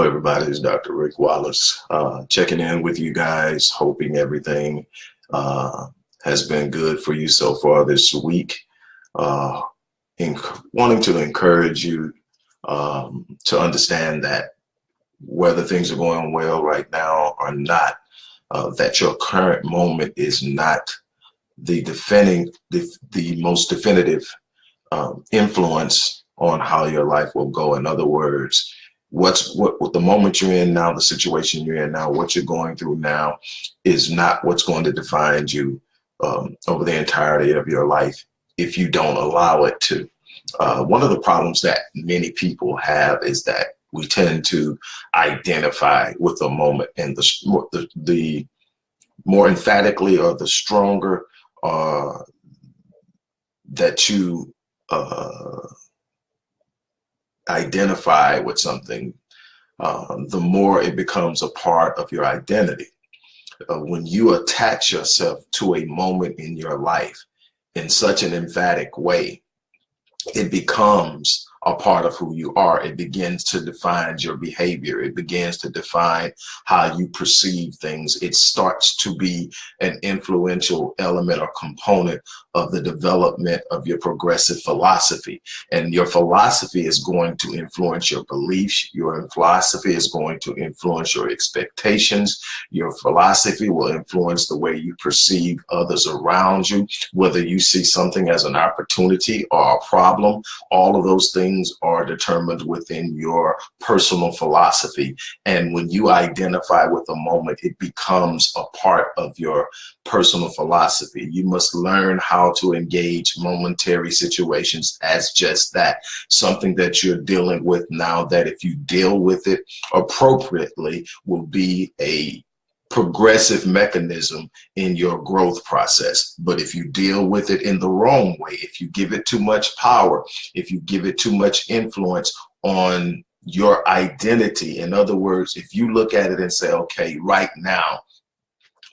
Hello, everybody. It's Dr. Rick Wallace checking in with you guys, hoping everything has been good for you so far this week. Wanting to encourage you to understand that whether things are going well right now or not, that your current moment is not the most definitive influence on how your life will go. In other words, what the moment you're in now, the situation you're in now, what you're going through now is not what's going to define you over the entirety of your life if you don't allow it to. One of the problems that many people have is that we tend to identify with a moment, and the more emphatically or the stronger that you identify with something, the more it becomes a part of your identity. When you attach yourself to a moment in your life in such an emphatic way, it becomes a part of who you are. It begins to define your behavior. It begins to define how you perceive things. It starts to be an influential element or component of the development of your progressive philosophy. And your philosophy is going to influence your beliefs. Your philosophy is going to influence your expectations. Your philosophy will influence the way you perceive others around you, whether you see something as an opportunity or a problem. All of those things are determined within your personal philosophy. And when you identify with a moment, it becomes a part of your personal philosophy. You must learn how to engage momentary situations as just that, something that you're dealing with now, that if you deal with it appropriately will be a progressive mechanism in your growth process. But if you deal with it in the wrong way, if you give it too much power, if you give it too much influence on your identity, in other words, if you look at it and say, okay, right now,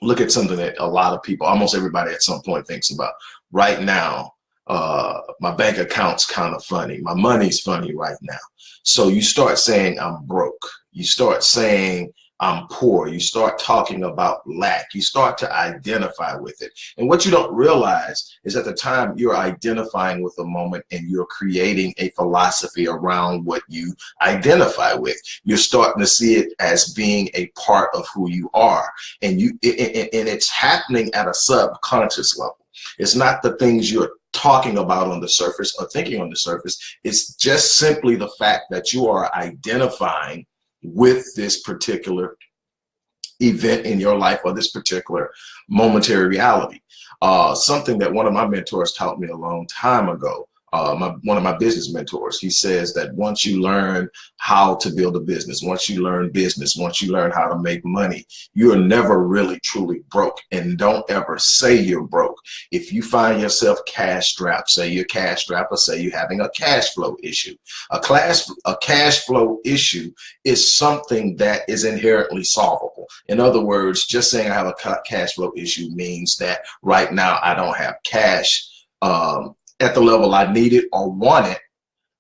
look at something that a lot of people, almost everybody at some point thinks about. Right now, my bank account's kind of funny. My money's funny right now. So you start saying I'm broke. You start saying I'm poor. You start talking about lack. You start to identify with it. And what you don't realize is at the time you're identifying with a moment and you're creating a philosophy around what you identify with. You're starting to see it as being a part of who you are. And it's happening at a subconscious level. It's not the things you're talking about on the surface or thinking on the surface. It's just simply the fact that you are identifying with this particular event in your life or this particular momentary reality. Something that one of my mentors taught me a long time ago, one of my business mentors, he says that once you learn how to build a business, once you learn business, once you learn how to make money, you are never really truly broke. And don't ever say you're broke. If you find yourself cash strapped, say you're cash strapped, or say you're having a cash flow issue. A cash flow issue is something that is inherently solvable. In other words, just saying I have a cash flow issue means that right now I don't have cash at the level I need it or want it,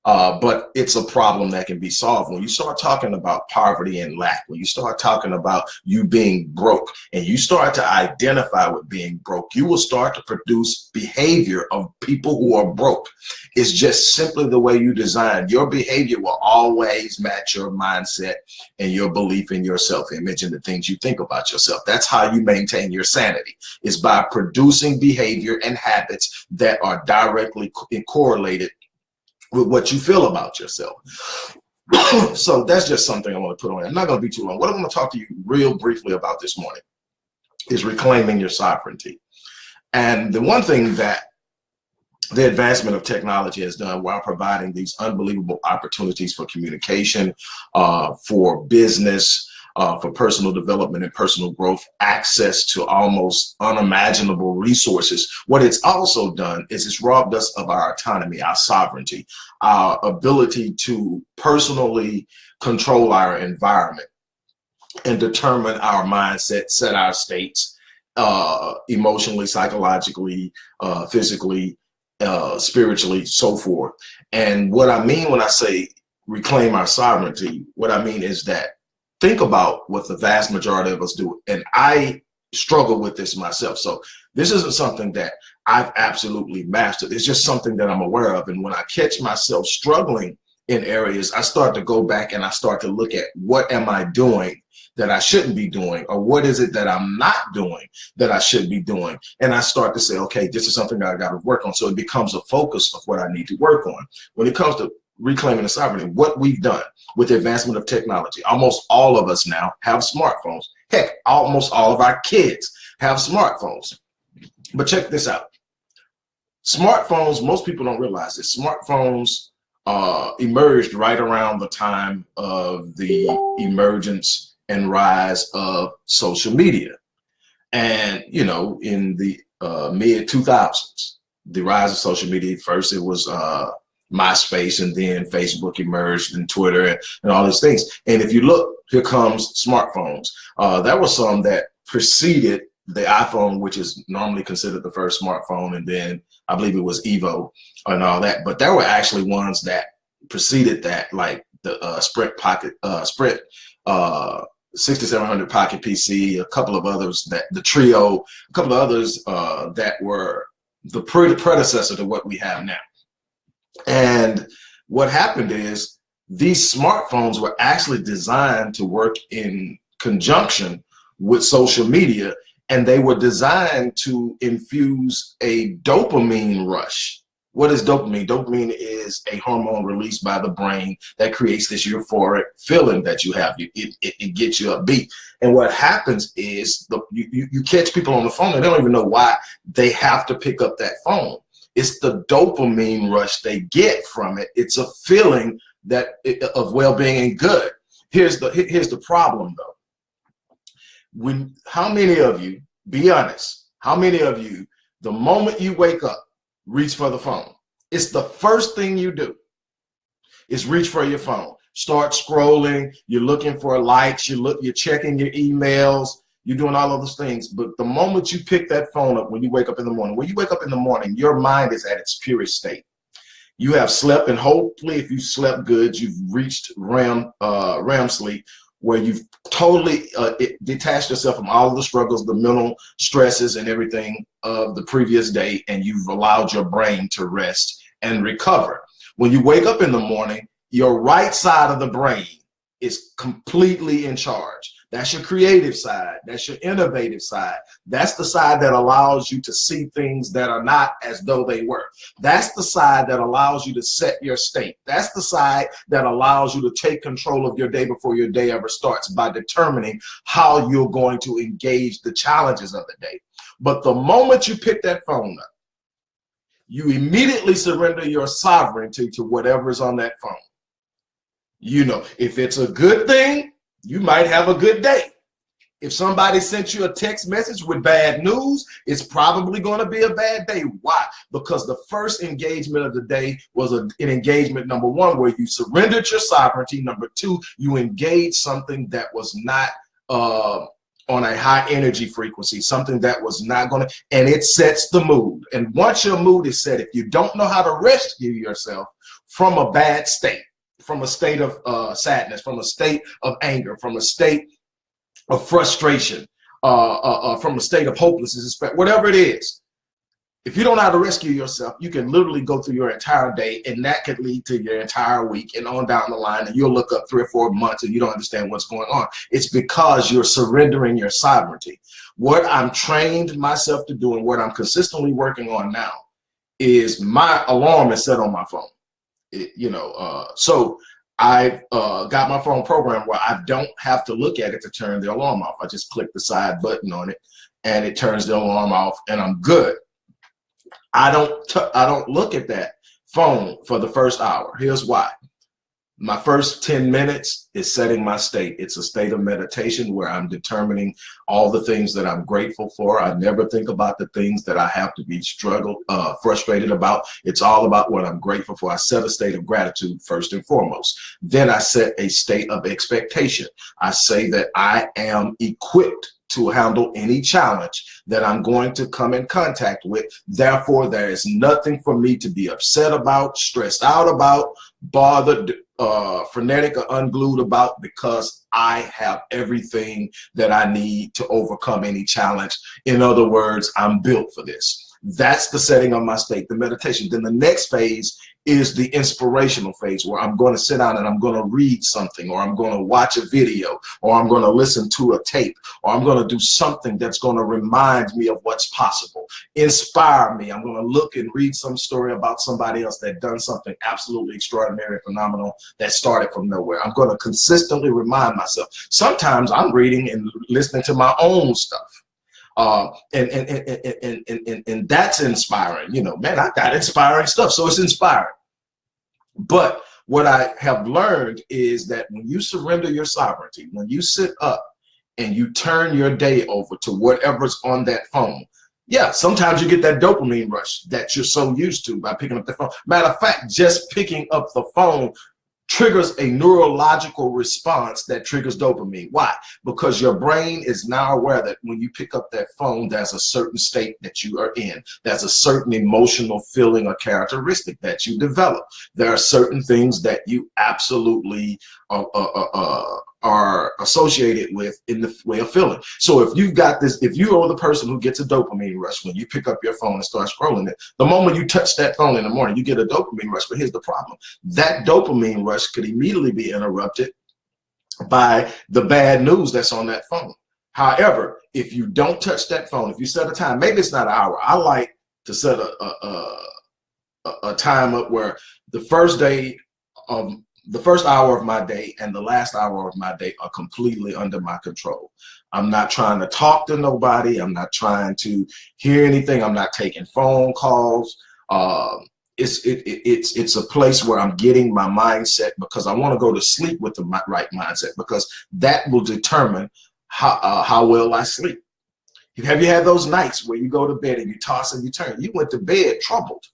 but it's a problem that can be solved. When you start talking about poverty and lack, when you start talking about you being broke, and you start to identify with being broke, you will start to produce behavior of people who are broke. It's just simply the way you design. Your behavior will always match your mindset and your belief in your self-image and the things you think about yourself. That's how you maintain your sanity, is by producing behavior and habits that are directly correlated with what you feel about yourself. So that's just something I want to put on. I'm not going to be too long. What I'm going to talk to you real briefly about this morning is reclaiming your sovereignty. And the one thing that the advancement of technology has done while providing these unbelievable opportunities for communication, for business, for personal development and personal growth, access to almost unimaginable resources. What it's also done is it's robbed us of our autonomy, our sovereignty, our ability to personally control our environment and determine our mindset, set our states, emotionally, psychologically, physically, spiritually, so forth. And what I mean when I say reclaim our sovereignty, what I mean is that think about what the vast majority of us do. And I struggle with this myself. So this isn't something that I've absolutely mastered. It's just something that I'm aware of. And when I catch myself struggling in areas, I start to go back and I start to look at what am I doing that I shouldn't be doing, or what is it that I'm not doing that I should be doing. And I start to say, okay, this is something that I got to work on. So it becomes a focus of what I need to work on. When it comes to reclaiming the sovereignty, what we've done with the advancement of technology, almost all of us now have smartphones. Heck, almost all of our kids have smartphones. But check this out. Smartphones, most people don't realize this. Smartphones emerged right around the time of the emergence and rise of social media. And, you know, in the mid 2000s, the rise of social media, first it was MySpace, and then Facebook emerged, and Twitter, and all these things. And if you look, here comes smartphones. There were some that preceded the iPhone, which is normally considered the first smartphone, and then I believe it was Evo and all that. But there were actually ones that preceded that, like the Sprint Pocket, 6700 Pocket PC, a couple of others, that the Trio, a couple of others that were the predecessor to what we have now. And what happened is these smartphones were actually designed to work in conjunction with social media, and they were designed to infuse a dopamine rush. What is dopamine? Dopamine is a hormone released by the brain that creates this euphoric feeling that you have. It gets you upbeat. And what happens is you catch people on the phone and they don't even know why they have to pick up that phone. It's the dopamine rush they get from it. It's a feeling that of well-being and good. Here's the problem though. How many of you, be honest, how many of you, the moment you wake up, reach for the phone? It's the first thing you do is reach for your phone. Start scrolling, you're looking for likes, you're checking your emails, you're doing all of those things. But the moment you pick that phone up, when you wake up in the morning, your mind is at its purest state. You have slept, and hopefully if you slept good, you've reached REM sleep, where you've totally detached yourself from all of the struggles, the mental stresses and everything of the previous day, and you've allowed your brain to rest and recover. When you wake up in the morning, your right side of the brain is completely in charge. That's your creative side. That's your innovative side. That's the side that allows you to see things that are not as though they were. That's the side that allows you to set your state. That's the side that allows you to take control of your day before your day ever starts, by determining how you're going to engage the challenges of the day. But the moment you pick that phone up, you immediately surrender your sovereignty to whatever's on that phone. You know, if it's a good thing, you might have a good day. If somebody sent you a text message with bad news, it's probably going to be a bad day. Why? Because the first engagement of the day was an engagement, number one, where you surrendered your sovereignty. Number two, you engaged something that was not on a high energy frequency, something that was not going to, and it sets the mood. And once your mood is set, if you don't know how to rescue yourself from a bad state, from a state of sadness, from a state of anger, from a state of frustration, from a state of hopelessness, whatever it is, if you don't know how to rescue yourself, you can literally go through your entire day, and that could lead to your entire week and on down the line, and you'll look up 3 or 4 months and you don't understand what's going on. It's because you're surrendering your sovereignty. What I'm trained myself to do, and what I'm consistently working on now, is my alarm is set on my phone. So I've got my phone programmed where I don't have to look at it to turn the alarm off. I just click the side button on it and it turns the alarm off, and I'm good. I don't look at that phone for the first hour. Here's why. My first 10 minutes is setting my state. It's a state of meditation where I'm determining all the things that I'm grateful for. I never think about the things that I have to be frustrated about. It's all about what I'm grateful for. I set a state of gratitude first and foremost. Then I set a state of expectation. I say that I am equipped to handle any challenge that I'm going to come in contact with. Therefore, there is nothing for me to be upset about, stressed out about, bothered, frenetic or unglued about, because I have everything that I need to overcome any challenge. In other words, I'm built for this. That's the setting of my state, the meditation. Then the next phase is the inspirational phase, where I'm going to sit down and I'm going to read something, or I'm going to watch a video, or I'm going to listen to a tape, or I'm going to do something that's going to remind me of what's possible, inspire me. I'm going to look and read some story about somebody else that done something absolutely extraordinary, phenomenal, that started from nowhere. I'm going to consistently remind myself. Sometimes I'm reading and listening to my own stuff. And that's inspiring. You know, man, I got inspiring stuff, so it's inspiring. But what I have learned is that when you surrender your sovereignty, when you sit up and you turn your day over to whatever's on that phone, yeah, sometimes you get that dopamine rush that you're so used to by picking up the phone. Matter of fact, just picking up the phone triggers a neurological response that triggers dopamine. Why? Because your brain is now aware that when you pick up that phone, there's a certain state that you are in. There's a certain emotional feeling or characteristic that you develop. There are certain things that you absolutely are associated with in the way of feeling. So if you've got this, if you are the person who gets a dopamine rush when you pick up your phone and start scrolling it, the moment you touch that phone in the morning, you get a dopamine rush. But here's the problem. That dopamine rush could immediately be interrupted by the bad news that's on that phone. However, if you don't touch that phone, if you set a time, maybe it's not an hour. I like to set a time up where the first hour of my day and the last hour of my day are completely under my control. I'm not trying to talk to nobody. I'm not trying to hear anything. I'm not taking phone calls. It's a place where I'm getting my mindset, because I want to go to sleep with the right mindset, because that will determine how well I sleep. Have you had those nights where you go to bed and you toss and you turn? You went to bed troubled.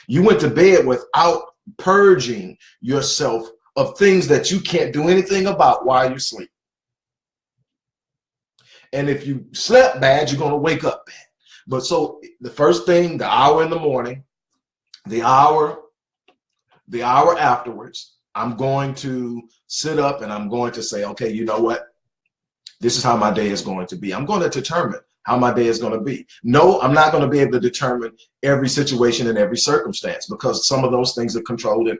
You went to bed without purging yourself of things that you can't do anything about while you sleep. And if you slept bad, you're going to wake up bad. But so the first thing, the hour in the morning, the hour afterwards, I'm going to sit up and I'm going to say, okay, you know what? This is how my day is going to be. I'm going to determine how my day is going to be. No, I'm not going to be able to determine every situation and every circumstance, because some of those things are controlled and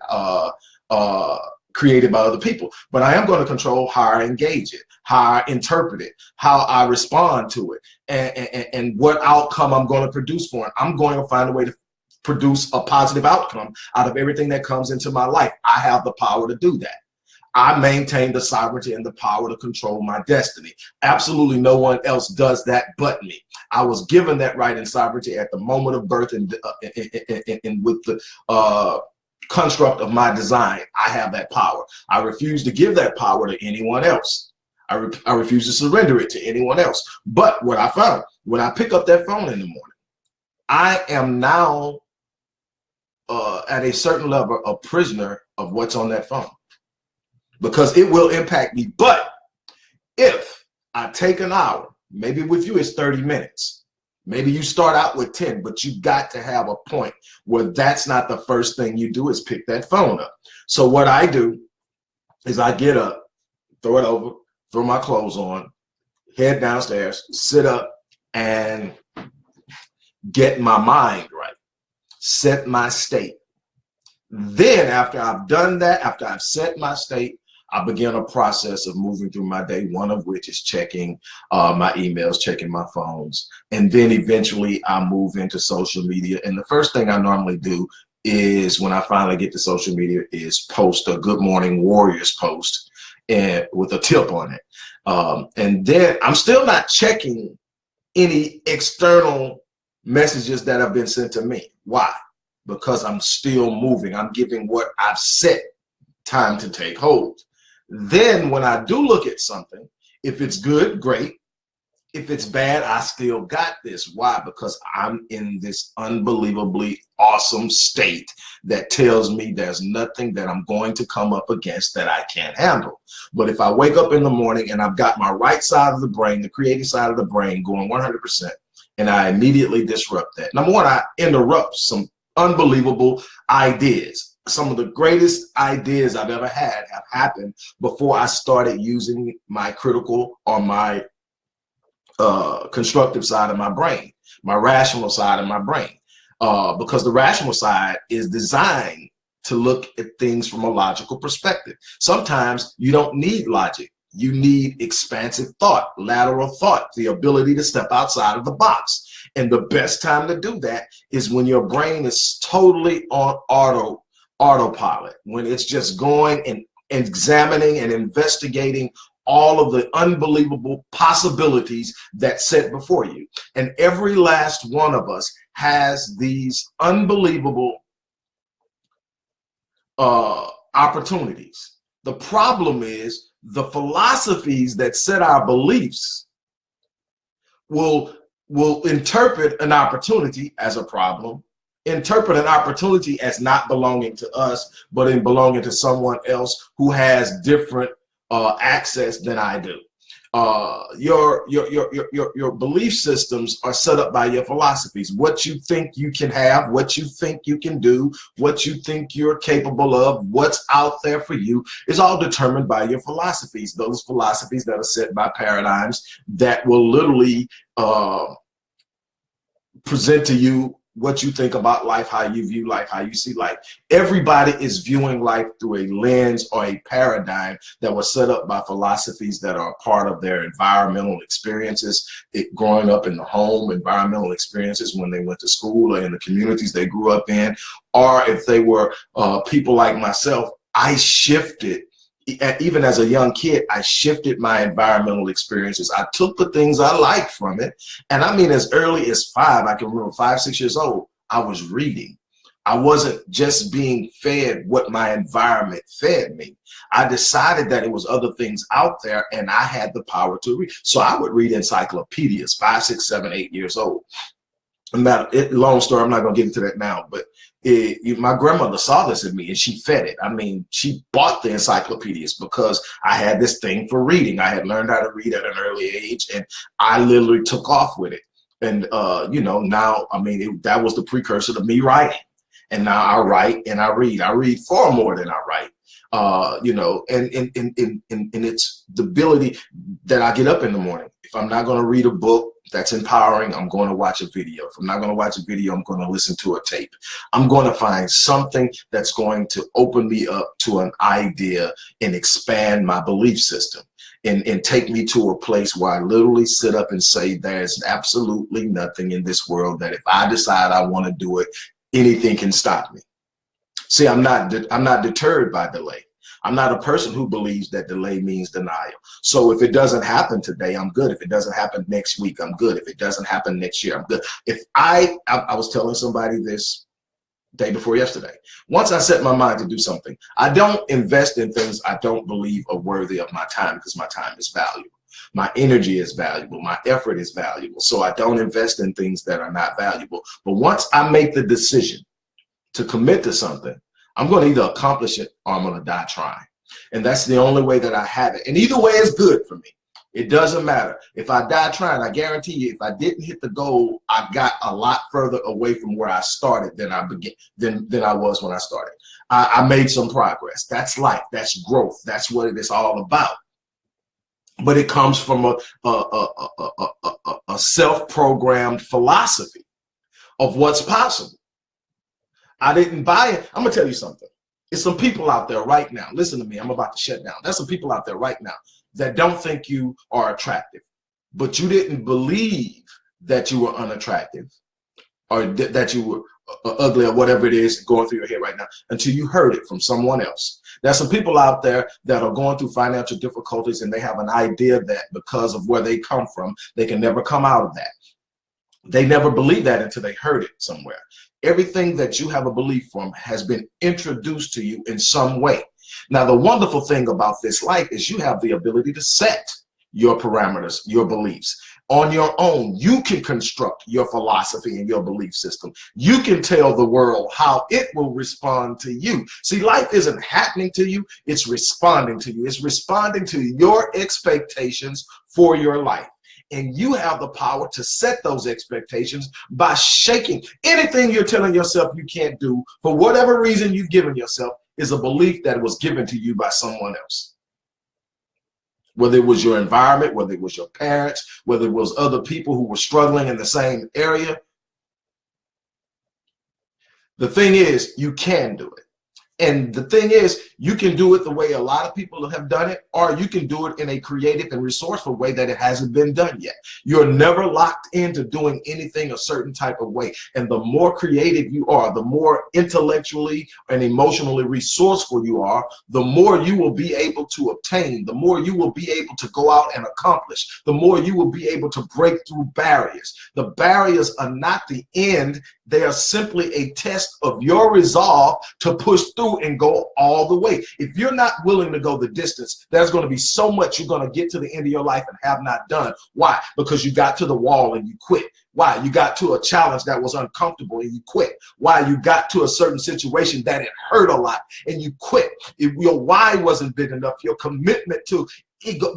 created by other people. But I am going to control how I engage it, how I interpret it, how I respond to it, and what outcome I'm going to produce for it. I'm going to find a way to produce a positive outcome out of everything that comes into my life. I have the power to do that. I maintain the sovereignty and the power to control my destiny. Absolutely no one else does that but me. I was given that right and sovereignty at the moment of birth, and with the construct of my design, I have that power. I refuse to give that power to anyone else. I refuse to surrender it to anyone else. But what I found, when I pick up that phone in the morning, I am now at a certain level a prisoner of what's on that phone, because it will impact me. But if I take an hour, maybe with you it's 30 minutes, maybe you start out with 10, but you got to have a point where that's not the first thing you do is pick that phone up. So what I do is I get up, throw it over, throw my clothes on, head downstairs, sit up, and get my mind right, set my state. Then after I've done that, after I've set my state, I begin a process of moving through my day, one of which is checking my emails, checking my phones. And then eventually I move into social media. And the first thing I normally do is, when I finally get to social media, is post a Good Morning Warriors post and with a tip on it. And then I'm still not checking any external messages that have been sent to me. Why? Because I'm still moving. I'm giving what I've set time to take hold. Then when I do look at something, if it's good, great. if it's bad, I still got this. Why? Because I'm in this unbelievably awesome state that tells me there's nothing that I'm going to come up against that I can't handle. But if I wake up in the morning and I've got my right side of the brain, the creative side of the brain going 100%, and I immediately disrupt that. Number one, I interrupt some unbelievable ideas. Some of the greatest ideas I've ever had have happened before I started using my critical or my constructive side of my brain, my rational side of my brain, because the rational side is designed to look at things from a logical perspective. Sometimes you don't need logic. You need expansive thought, lateral thought, the ability to step outside of the box. And the best time to do that is when your brain is totally on autopilot, when it's just going and examining and investigating all of the unbelievable possibilities that's set before you. And every last one of us has these unbelievable opportunities. The problem is the philosophies that set our beliefs will interpret an opportunity as a problem, interpret an opportunity as not belonging to us, but in belonging to someone else who has different access than I do. Your belief systems are set up by your philosophies. What you think you can have, what you think you can do, what you think you're capable of, what's out there for you is all determined by your philosophies. Those philosophies that are set by paradigms that will literally present to you what you think about life, how you view life, how you see life. Everybody is viewing life through a lens or a paradigm that was set up by philosophies that are part of their environmental experiences, growing up in the home, environmental experiences when they went to school or in the communities they grew up in, or if they were people like myself. I shifted. Even as a young kid, I shifted my environmental experiences. I took the things I liked from it. And I mean, as early as 5, I can remember 5, 6 years old, I was reading. I wasn't just being fed what my environment fed me. I decided that it was other things out there and I had the power to read. So I would read encyclopedias, 5, 6, 7, 8 years old. Long story, I'm not going to get into that now, but my grandmother saw this in me and she fed it. I mean, she bought the encyclopedias because I had this thing for reading. I had learned how to read at an early age and I literally took off with it. And, you know, now, I mean, that was the precursor to me writing. And now I write and I read. I read far more than I write, you know, and it's the ability that I get up in the morning. If I'm not going to read a book that's empowering, I'm going to watch a video. If I'm not going to watch a video, I'm going to listen to a tape. I'm going to find something that's going to open me up to an idea and expand my belief system and take me to a place where I literally sit up and say, there's absolutely nothing in this world that if I decide I want to do it, anything can stop me. See, I'm not deterred by delay. I'm not a person who believes that delay means denial. So if it doesn't happen today, I'm good. If it doesn't happen next week, I'm good. If it doesn't happen next year, I'm good. If I was telling somebody this day before yesterday, once I set my mind to do something, I don't invest in things I don't believe are worthy of my time because my time is valuable. My energy is valuable. My effort is valuable. So I don't invest in things that are not valuable. But once I make the decision to commit to something, I'm going to either accomplish it or I'm going to die trying. And that's the only way that I have it. And either way is good for me. It doesn't matter. If I die trying, I guarantee you, if I didn't hit the goal, I got a lot further away from where I started than I was when I started. I made some progress. That's life. That's growth. That's what it is all about. But it comes from a self-programmed philosophy of what's possible. I didn't buy it. I'm going to tell you something. It's some people out there right now. Listen to me. I'm about to shut down. There's some people out there right now that don't think you are attractive, but you didn't believe that you were unattractive or that you were ugly or whatever it is going through your head right now until you heard it from someone else. There's some people out there that are going through financial difficulties and they have an idea that because of where they come from, they can never come out of that. They never believed that until they heard it somewhere. Everything that you have a belief from has been introduced to you in some way. Now, the wonderful thing about this life is you have the ability to set your parameters, your beliefs. On your own, you can construct your philosophy and your belief system. You can tell the world how it will respond to you. See, life isn't happening to you, it's responding to you. It's responding to your expectations for your life. And you have the power to set those expectations by shaking. Anything you're telling yourself you can't do, for whatever reason you've given yourself, is a belief that was given to you by someone else. Whether it was your environment, whether it was your parents, whether it was other people who were struggling in the same area. The thing is, you can do it. And the thing is, you can do it the way a lot of people have done it, or you can do it in a creative and resourceful way that it hasn't been done yet. You're never locked into doing anything a certain type of way. And the more creative you are, the more intellectually and emotionally resourceful you are, the more you will be able to obtain, the more you will be able to go out and accomplish, the more you will be able to break through barriers. The barriers are not the end. They are simply a test of your resolve to push through and go all the way. If you're not willing to go the distance, there's going to be so much you're going to get to the end of your life and have not done. Why? Because you got to the wall and you quit. Why? You got to a challenge that was uncomfortable and you quit. Why? You got to a certain situation that it hurt a lot and you quit. If your why wasn't big enough, your commitment to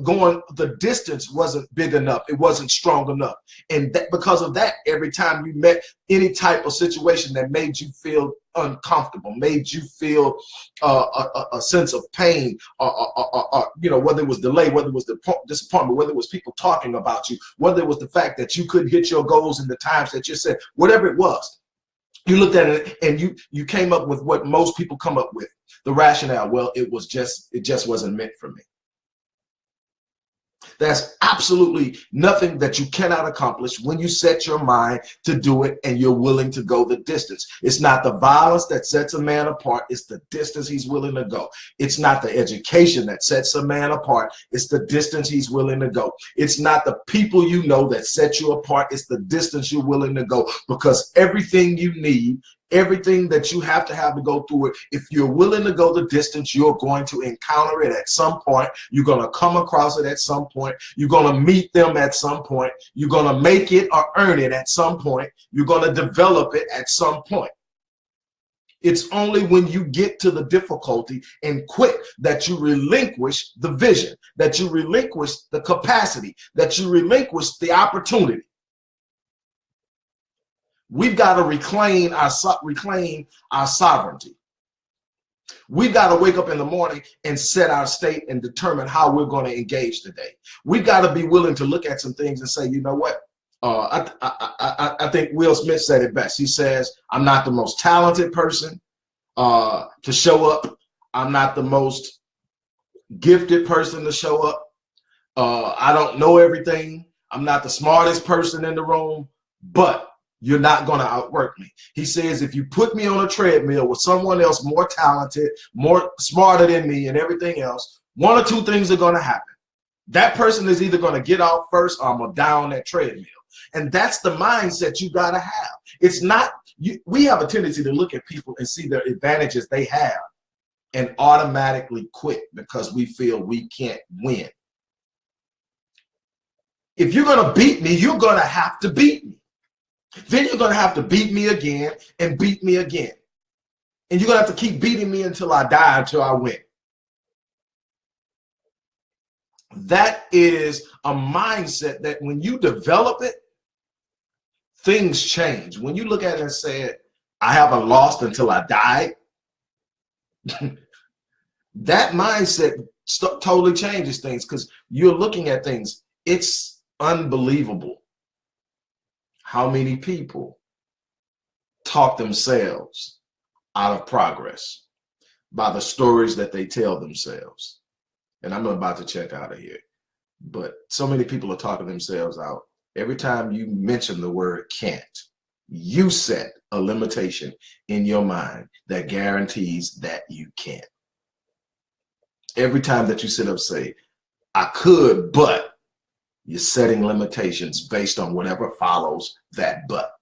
going the distance wasn't big enough, it wasn't strong enough. And that, because of that, every time you met any type of situation that made you feel uncomfortable, made you feel a sense of pain, or you know, whether it was delay, whether it was disappointment, whether it was people talking about you, whether it was the fact that you couldn't hit your goals in the times that you said, whatever it was, you looked at it and you came up with what most people come up with, the rationale. Well, it just wasn't meant for me. There's absolutely nothing that you cannot accomplish when you set your mind to do it and you're willing to go the distance. It's not the violence that sets a man apart, it's the distance he's willing to go. It's not the education that sets a man apart, it's the distance he's willing to go. It's not the people you know that set you apart, it's the distance you're willing to go. Because everything you need, everything that you have to go through it, if you're willing to go the distance, you're going to encounter it at some point. You're going to come across it at some point. You're going to meet them at some point. You're going to make it or earn it at some point. You're going to develop it at some point. It's only when you get to the difficulty and quit that you relinquish the vision, that you relinquish the capacity, that you relinquish the opportunity. We've got to reclaim our sovereignty. We've got to wake up in the morning and set our state and determine how we're going to engage today. We've got to be willing to look at some things and say, you know what? I think Will Smith said it best. He says, I'm not the most talented person to show up. I'm not the most gifted person to show up. I don't know everything. I'm not the smartest person in the room, but you're not going to outwork me. He says, if you put me on a treadmill with someone else more talented, more smarter than me and everything else, one or two things are going to happen. That person is either going to get off first or I'm going to die on that treadmill. And that's the mindset you got to have. It's not, we have a tendency to look at people and see the advantages they have and automatically quit because we feel we can't win. If you're going to beat me, you're going to have to beat me. Then you're going to have to beat me again and beat me again. And you're going to have to keep beating me until I die, until I win. That is a mindset that when you develop it, things change. When you look at it and say, I haven't lost until I died, that mindset totally changes things because you're looking at things. It's unbelievable how many people talk themselves out of progress by the stories that they tell themselves. And I'm about to check out of here. But so many people are talking themselves out. Every time you mention the word can't, you set a limitation in your mind that guarantees that you can't. Every time that you sit up and say, I could, but, you're setting limitations based on whatever follows that but.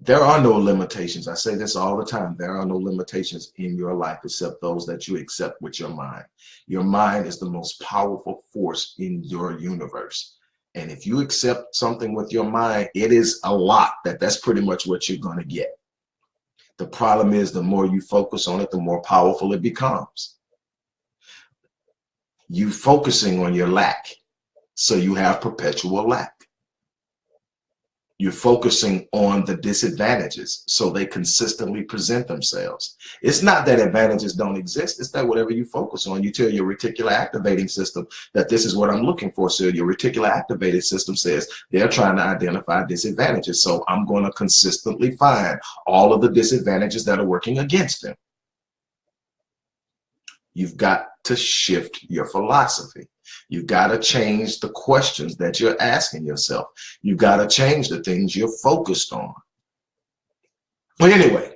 There are no limitations. I say this all the time. There are no limitations in your life except those that you accept with your mind. Your mind is the most powerful force in your universe. And if you accept something with your mind, it is a lot that's pretty much what you're going to get. The problem is the more you focus on it, the more powerful it becomes. You focusing on your lack, so you have perpetual lack. You're focusing on the disadvantages, so they consistently present themselves. It's not that advantages don't exist. It's that whatever you focus on, you tell your reticular activating system that this is what I'm looking for. So your reticular activating system says they're trying to identify disadvantages. So I'm going to consistently find all of the disadvantages that are working against them. You've got to shift your philosophy. You've got to change the questions that you're asking yourself. You've got to change the things you're focused on. Well, anyway,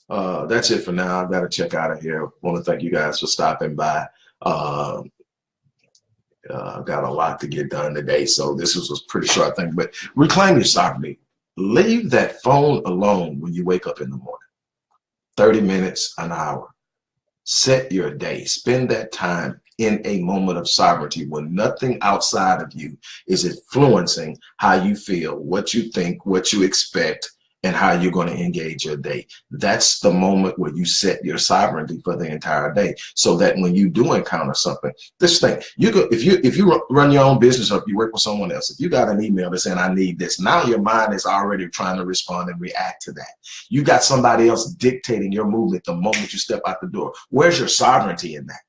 that's it for now. I've got to check out of here. I want to thank you guys for stopping by. I've got a lot to get done today, so this was a pretty short thing. But reclaim your sovereignty. Leave that phone alone when you wake up in the morning. 30 minutes, an hour. Set your day. Spend that time in a moment of sovereignty when nothing outside of you is influencing how you feel, what you think, what you expect, and how you're going to engage your day. That's the moment where you set your sovereignty for the entire day, so that when you do encounter something, this thing, you go, if you run your own business, or if you work with someone else, if you got an email that's saying I need this, now your mind is already trying to respond and react to that. You got somebody else dictating your movement the moment you step out the door. Where's your sovereignty in that?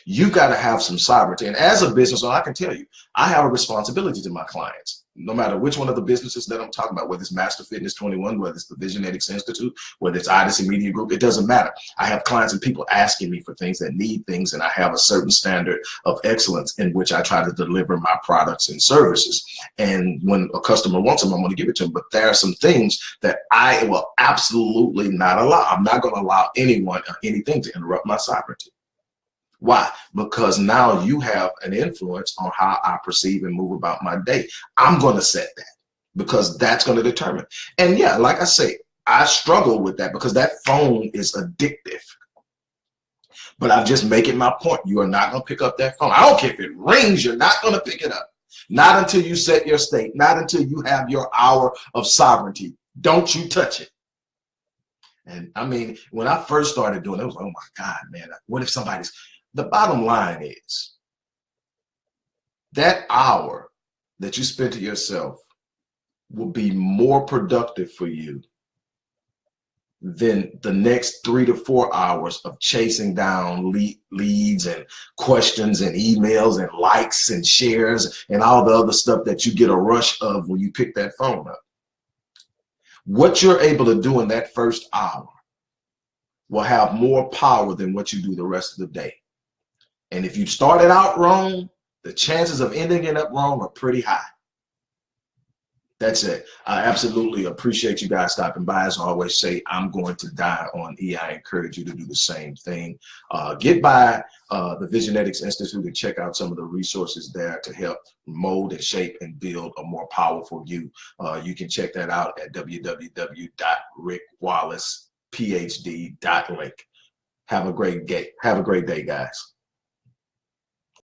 You got to have some sovereignty. And as a business owner, I can tell you, I have a responsibility to my clients. No matter which one of the businesses that I'm talking about, whether it's Master Fitness 21, whether it's the Visionetics Institute, whether it's Odyssey Media Group, it doesn't matter. I have clients and people asking me for things, that need things, and I have a certain standard of excellence in which I try to deliver my products and services. And when a customer wants them, I'm going to give it to them. But there are some things that I will absolutely not allow. I'm not going to allow anyone or anything to interrupt my sovereignty. Why? Because now you have an influence on how I perceive and move about my day. I'm going to set that, because that's going to determine. And yeah, like I say, I struggle with that because that phone is addictive. But I just make it my point. You are not going to pick up that phone. I don't care if it rings, you're not going to pick it up. Not until you set your state, not until you have your hour of sovereignty. Don't you touch it. And I mean, when I first started doing it, I was like, oh my God, man, what if somebody's... The bottom line is that hour that you spend to yourself will be more productive for you than the next 3 to 4 hours of chasing down leads and questions and emails and likes and shares and all the other stuff that you get a rush of when you pick that phone up. What you're able to do in that first hour will have more power than what you do the rest of the day. And if you started out wrong, the chances of ending it up wrong are pretty high. That's it. I absolutely appreciate you guys stopping by. As I always say, I'm going to die on E. I encourage you to do the same thing. Get by the Visionetics Institute and check out some of the resources there to help mold and shape and build a more powerful you. You can check that out at www.rickwallacephd.link. Have a great day. Have a great day, guys.